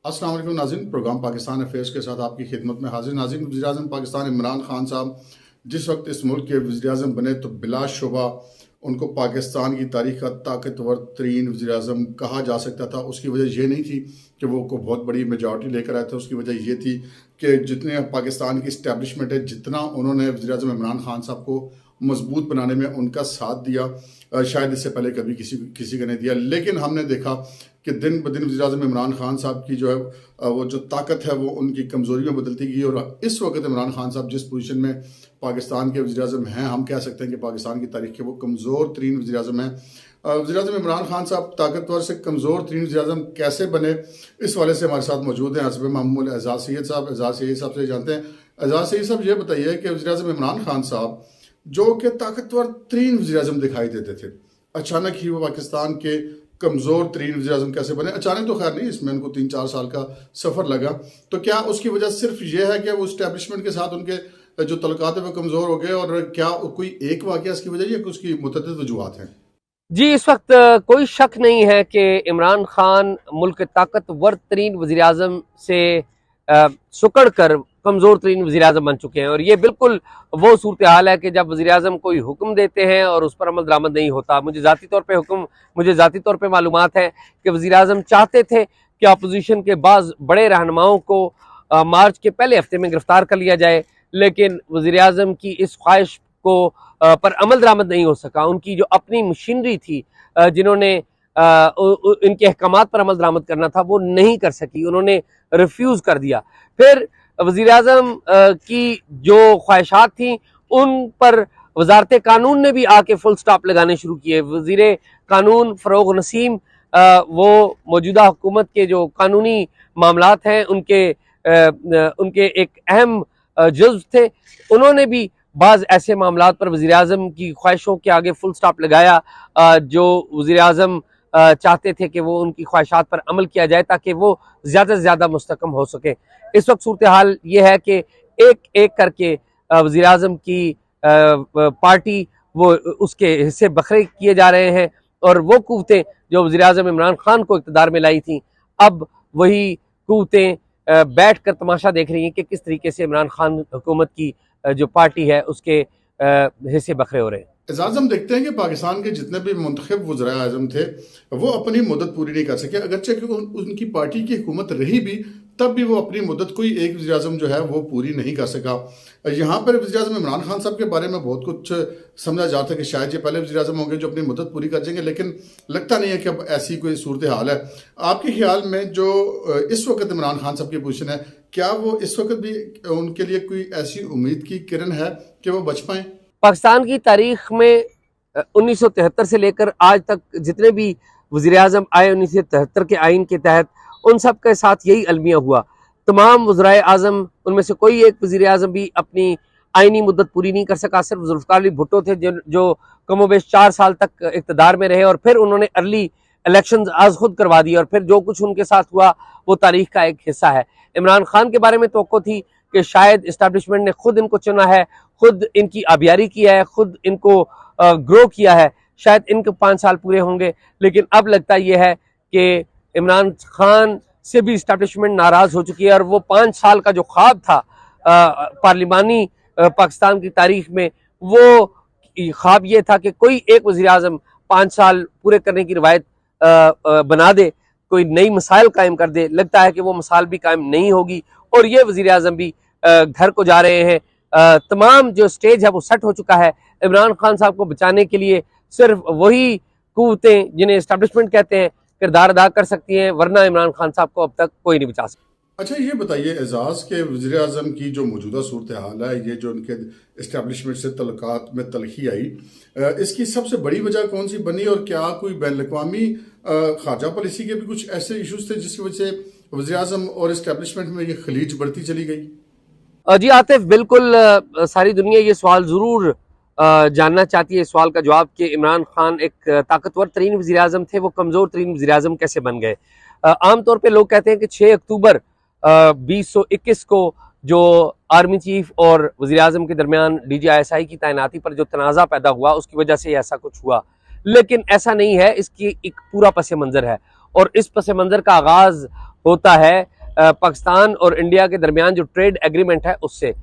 अस्सलाम वालेकुम नाज़रीन, प्रोग्राम पाकिस्तान अफेयर्स के साथ आपकी खिदमत में हाजिर। नाज़रीन, वज़ीर-ए-आज़म पाकिस्तान इमरान खान साहब जिस वक्त इस मुल्क के वज़ीर-ए-आज़म बने तो बिलाशुबा उनको पाकिस्तान की तारीख़ का ताकतवर तरीन वज़ीर-ए-आज़म कहा जा सकता था। उसकी वजह ये नहीं थी कि वो को बहुत बड़ी मेजॉरिटी लेकर आए थे। उसकी वजह ये थी कि जितने पाकिस्तान की इस्टेब्लिशमेंट है, जितना उन्होंने वज़ीर-ए-आज़म इमरान खान साहब को मजबूत बनाने में उनका साथ दिया, शायद इससे पहले कभी किसी का नहीं दिया। लेकिन हमने देखा कि दिन ब दिन वज़ीर-ए-आज़म इमरान खान साहब की जो है वो जो ताकत है वो उनकी कमज़ोरी में बदलती गई। और इस वक्त इमरान खान साहब जिस पोजीशन में पाकिस्तान के वज़ीर-ए-आज़म हैं, हम कह सकते हैं कि पाकिस्तान की तारीख़ के वो कमज़ोर तरीन वज़ीर-ए-आज़म हैं। वज़ीर-ए-आज़म इमरान खान साहब ताकतवर से कमज़ोर तरीन वज़ीर-ए-आज़म कैसे बने, इस वाले से हमारे साथ मौजूद हैं हस्ब मामूल एजाज़ सैयद साहब। एजाज़ सैयद साहब से जानते हैं। एजाज़ सैयद साहब, ये बताइए कि वज़ीर-ए-आज़म इमरान खान साहब जो कि ताकतवर तरीन वज़ीर-ए-आज़म दिखाई देते थे, अचानक ही वो पाकिस्तान के कमज़ोर तरीन वज़ीर-ए-आज़म कैसे बने? अचानक तो खैर नहीं, इसमें उनको 3-4 साल का सफ़र लगा। तो क्या उसकी वजह सिर्फ ये है कि वो इस्टेब्लिशमेंट के साथ उनके जो तल्लुकात है वो कमज़ोर हो गए, और क्या कोई एक वाक़या इसकी वजह या उसकी मुतअद्दिद वजूहात हैं? जी, इस वक्त कोई शक नहीं है कि इमरान खान मुल्क के ताकतवर तरीन वज़ीर आज़म से सुकड़ कर कमज़ोर तरीन वज़ीर आज़म बन चुके हैं। और ये बिल्कुल वो सूरत हाल है कि जब वज़ीर आज़म कोई हुक्म देते हैं और उस पर अमल दरामद नहीं होता। मुझे ज़ाती तौर पे मालूमात है कि वज़ीर आज़म चाहते थे कि अपोजिशन के बाज़ बड़े रहनुमाओं को मार्च के पहले हफ्ते में गिरफ्तार कर लिया जाए, लेकिन वज़ीर आज़म की इस ख्वाहिश को पर अमल दरामद नहीं हो सका। उनकी जो अपनी मशीनरी थी जिन्होंने इनके अहकामात पर अमल दरामद करना था वो नहीं कर सकी, उन्होंने रिफ्यूज़ कर दिया। फिर वज़ीर आज़म की जो ख्वाहिशात थी उन पर वजारत कानून ने भी आके फुल स्टॉप लगाने शुरू किए। वज़ीर कानून फ़रोग़ नसीम वो मौजूदा हुकूमत के जो कानूनी मामलात हैं उनके एक अहम जुज़्व थे। उन्होंने भी बाज़ ऐसे मामलात पर वज़ीर आज़म की ख्वाहिशों के आगे फुल स्टॉप लगाया जो वज़ीर आज़म चाहते थे कि वो उनकी ख्वाहिशात पर अमल किया जाए ताकि वो ज़्यादा से ज़्यादा मुस्तकम हो सके। इस वक्त सूरत हाल ये है कि एक एक करके वज़ीर आज़म की पार्टी वो उसके हिस्से बखरे किए जा रहे हैं, और वो कुव्वतें जो वज़ीर आज़म इमरान खान को इक़्तिदार में लाई थी, अब वही कुव्वतें बैठ कर तमाशा देख रही हैं कि किस तरीके से इमरान खान हुकूमत की जो पार्टी है उसके हिस्से बखरे हो रहे हैं। एजाज़, हम देखते हैं कि पाकिस्तान के जितने भी मुंतखब वज़राए आज़म थे वो अपनी मुद्दत पूरी नहीं कर सके। अगरचे कि उनकी पार्टी की हुकूमत रही भी, तब भी वो अपनी मुद्दत कोई एक वज़ीर आज़म जो है वो पूरी नहीं कर सका। यहाँ पर वज़ीर आज़म इमरान खान साहब के बारे में बहुत कुछ समझा जा रहा था कि शायद ये पहले वज़ीर आज़म होंगे जो अपनी मुद्दत पूरी कर जाएंगे, लेकिन लगता नहीं है कि अब ऐसी कोई सूरत हाल है। आपके ख्याल में जो इस वक्त इमरान खान साहब की पोजीशन है, क्या वो इस वक्त भी उनके लिए कोई ऐसी उम्मीद की किरण है कि वो बच पाएँ? पाकिस्तान की तारीख में 1973 से लेकर आज तक जितने भी वज़ीर आज़म आए 1973 के आइन के तहत, उन सब के साथ यही अलमिया हुआ। तमाम वज़राए आज़म, उनमें से कोई एक वज़ीर आज़म भी अपनी आइनी मुद्दत पूरी नहीं कर सका। सिर्फ जुल्फ़िकार अली भुट्टो थे जो कमोबेश 4 साल तक इक़्तिदार में रहे, और फिर उन्होंने अर्ली इलेक्शन आज खुद करवा दी, और फिर जो कुछ उनके साथ हुआ वो तारीख का एक हिस्सा है। इमरान खान के बारे में तवक्को थी कि शायद इस्टेब्लिशमेंट ने खुद इनको चुना है, खुद इनकी आबियारी किया है, खुद इनको ग्रो किया है, शायद इनके 5 साल पूरे होंगे। लेकिन अब लगता यह है कि इमरान खान से भी इस्टेब्लिशमेंट नाराज हो चुकी है, और वो 5 साल का जो ख्वाब था पार्लिमानी पाकिस्तान की तारीख में, वो ख्वाब ये था कि कोई एक वज़ीर आज़म 5 साल पूरे करने की रिवायत बना दे, कोई नई मिसाइल कायम कर दे। लगता है कि वो मिसाल भी कायम नहीं होगी, और ये वज़ीर आज़म भी घर को जा रहे हैं। तमाम जो स्टेज है वो सेट हो चुका है। इमरान खान साहब को बचाने के लिए सिर्फ वही कुव्वतें जिन्हें एस्टेब्लिशमेंट कहते हैं किरदार अदा कर सकती हैं, वरना इमरान खान साहब को अब तक कोई नहीं बचा सकता। अच्छा, ये बताइए एजाज़ के वज़ीर आज़म की जो मौजूदा सूरत हाल है, ये जो उनके इस्टेब्लिशमेंट से तल्लुकात में तलखी आई, इसकी सबसे बड़ी वजह कौन सी बनी, और क्या कोई बैनुल-अक़वामी ख़ारजा पॉलिसी के भी कुछ ऐसे इशूज़ थे जिसकी वजह से वज़ीर आज़म और इस्टेब्लिशमेंट में ये खलीज बढ़ती चली गई? जी आतिफ, बिल्कुल सारी दुनिया ये सवाल ज़रूर जानना चाहती है, इस सवाल का जवाब कि इमरान खान एक ताकतवर तरीन वज़ीर आज़म थे, वो कमज़ोर तरीन वज़ीर आज़म कैसे बन गए। आमतौर पर लोग कहते हैं कि 6 अक्टूबर 2021 को जो आर्मी चीफ और वज़ीर आज़म के दरमियान DGISI की तैनाती पर जो तनाज़ा पैदा हुआ, उसकी वजह से ऐसा कुछ हुआ, लेकिन ऐसा नहीं है। इसकी एक पूरा पस मंज़र है, और इस पस मंज़र का आगाज़ होता है पाकिस्तान और इंडिया के दरमियान जो ट्रेड एग्रीमेंट है उससे।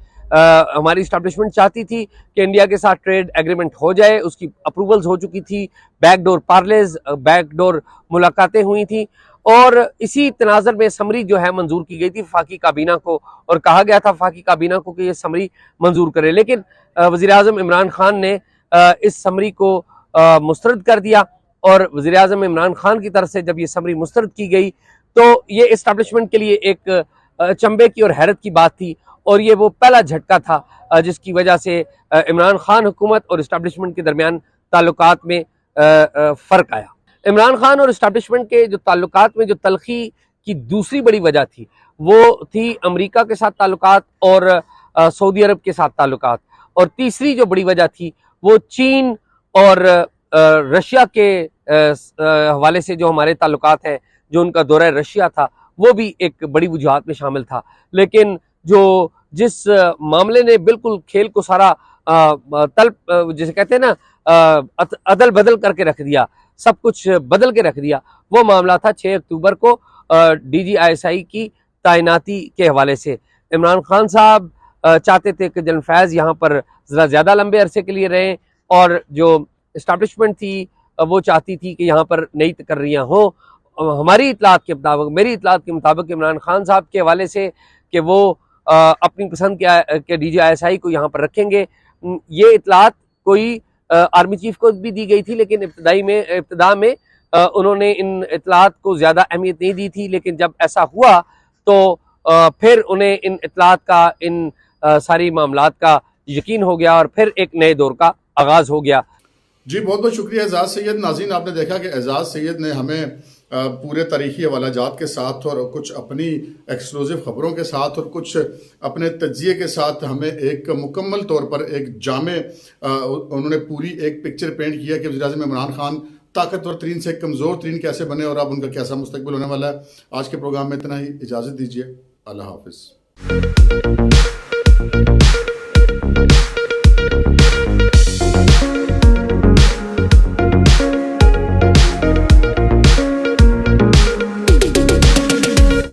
हमारी इस्टेब्लिशमेंट चाहती थी कि इंडिया के साथ ट्रेड एग्रीमेंट हो जाए, उसकी अप्रूवल्स हो चुकी थी, बैकडोर पार्लेज, बैकडोर मुलाकातें हुई थी और इसी तनाज़र में समरी जो है मंजूर की गई थी वफाकी काबीना को और कहा गया था वफाकी काबीना को कि ये समरी मंजूर करे, लेकिन वज़ीर-ए-आज़म इमरान खान ने इस समरी को मुस्तरद कर दिया और वज़ीर-ए-आज़म इमरान खान की तरफ से जब ये समरी मुस्तरद की गई तो ये इस्टेब्लिशमेंट के लिए एक चंबे की और हैरत की बात थी और ये वो पहला झटका था जिसकी वजह से इमरान खान हुकूमत और इस्टेब्लिशमेंट के दरमियान ताल्लुकात में फ़र्क आया। इमरान खान और इस्टेब्लिशमेंट के जो ताल्लुकात में जो तलखी की दूसरी बड़ी वजह थी वो थी अमेरिका के साथ ताल्लुकात और सऊदी अरब के साथ ताल्लुकात, और तीसरी जो बड़ी वजह थी वो चीन और रशिया के हवाले से जो हमारे ताल्लुकात हैं, जो उनका दौरा रशिया था वो भी एक बड़ी वजूहात में शामिल था। लेकिन जिस मामले ने बिल्कुल खेल को सारा जिसे कहते हैं ना अदल बदल करके रख दिया, सब कुछ बदल के रख दिया, वो मामला था 6 अक्टूबर को DGISI की तैनाती के हवाले से। इमरान खान साहब चाहते थे कि जनरल फैज़ यहाँ पर ज़रा ज़्यादा लंबे अरसे के लिए रहें और जो इस्टेब्लिशमेंट थी वो चाहती थी कि यहाँ पर नई तकर्रियाँ हों। हमारी इतलात के मुताबिक, मेरी इतलात के मुताबिक इमरान खान साहब के हवाले से कि वो अपनी पसंद के DGISI को यहाँ पर रखेंगे, ये इतलात कोई आर्मी चीफ को भी दी गई थी, लेकिन इब्तिदा में उन्होंने इन इतलात को ज़्यादा अहमियत नहीं दी थी। लेकिन जब ऐसा हुआ तो फिर उन्हें इन इतलात का, इन सारी मामलात का यकीन हो गया और फिर एक नए दौर का आगाज़ हो गया। जी बहुत बहुत शुक्रिया एजाज सैयद। नाज़रीन, आपने देखा कि एजाज सैयद ने हमें पूरे तारीखी हवालाजात के साथ और कुछ अपनी एक्सक्लूसिव ख़बरों के साथ और कुछ अपने तज्जिए के साथ हमें एक मुकम्मल तौर पर एक जामे उन्होंने पूरी एक पिक्चर पेंट किया कि वज़ीर-ए-आज़म इमरान खान ताकतवर तरीन से कमज़ोर तरीन कैसे बने और अब उनका कैसा मुस्तकबिल होने वाला है। आज के प्रोग्राम में इतना ही, इजाज़त दीजिए, अल्लाह हाफ़िज़।